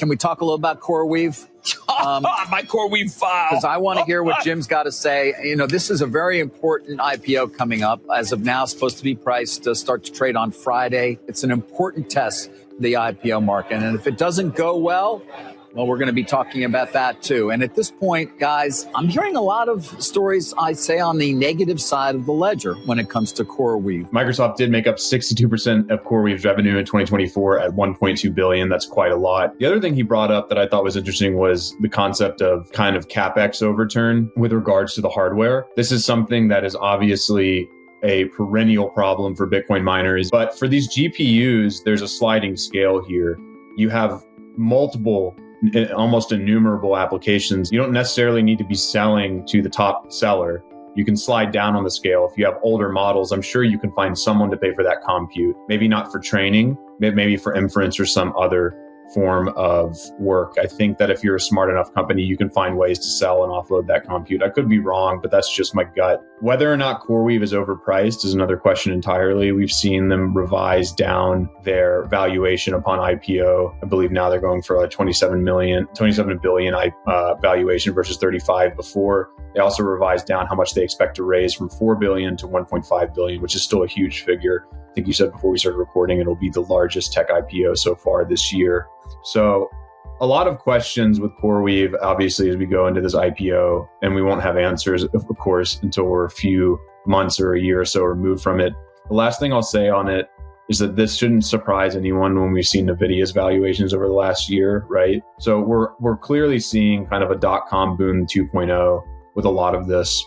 Can we talk a little about CoreWeave? My CoreWeave file. Because I want to hear what Jim's got to say. You know, this is a very important IPO coming up. As of now, supposed to be priced to start to trade on Friday. It's an important test for the IPO market. And if it doesn't go well, we're going to be talking about that too. And at this point, guys, I'm hearing a lot of stories, I say, on the negative side of the ledger when it comes to CoreWeave. Microsoft did make up 62% of CoreWeave's revenue in 2024 at $1.2 billion. That's quite a lot. The other thing he brought up that I thought was interesting was the concept of kind of CapEx overturn with regards to the hardware. This is something that is obviously a perennial problem for Bitcoin miners. But for these GPUs, there's a sliding scale here. You have multiple, almost innumerable applications. You don't necessarily need to be selling to the top seller. You can slide down on the scale. If you have older models, I'm sure you can find someone to pay for that compute. Maybe not for training, maybe for inference or some other form of work. I think that if you're a smart enough company, you can find ways to sell and offload that compute. I could be wrong, but that's just my gut. Whether or not CoreWeave is overpriced is another question entirely. We've seen them revise down their valuation upon IPO. I believe now they're going for like 27 billion valuation versus 35 before. They also revised down how much they expect to raise from 4 billion to 1.5 billion, which is still a huge figure. I think you said before we started recording, it'll be the largest tech IPO so far this year. So a lot of questions with CoreWeave, obviously, as we go into this IPO, and we won't have answers, of course, until we're a few months or a year or so removed from it. The last thing I'll say on it is that this shouldn't surprise anyone when we've seen NVIDIA's valuations over the last year, right? So we're clearly seeing kind of a dot-com boom 2.0 with a lot of this.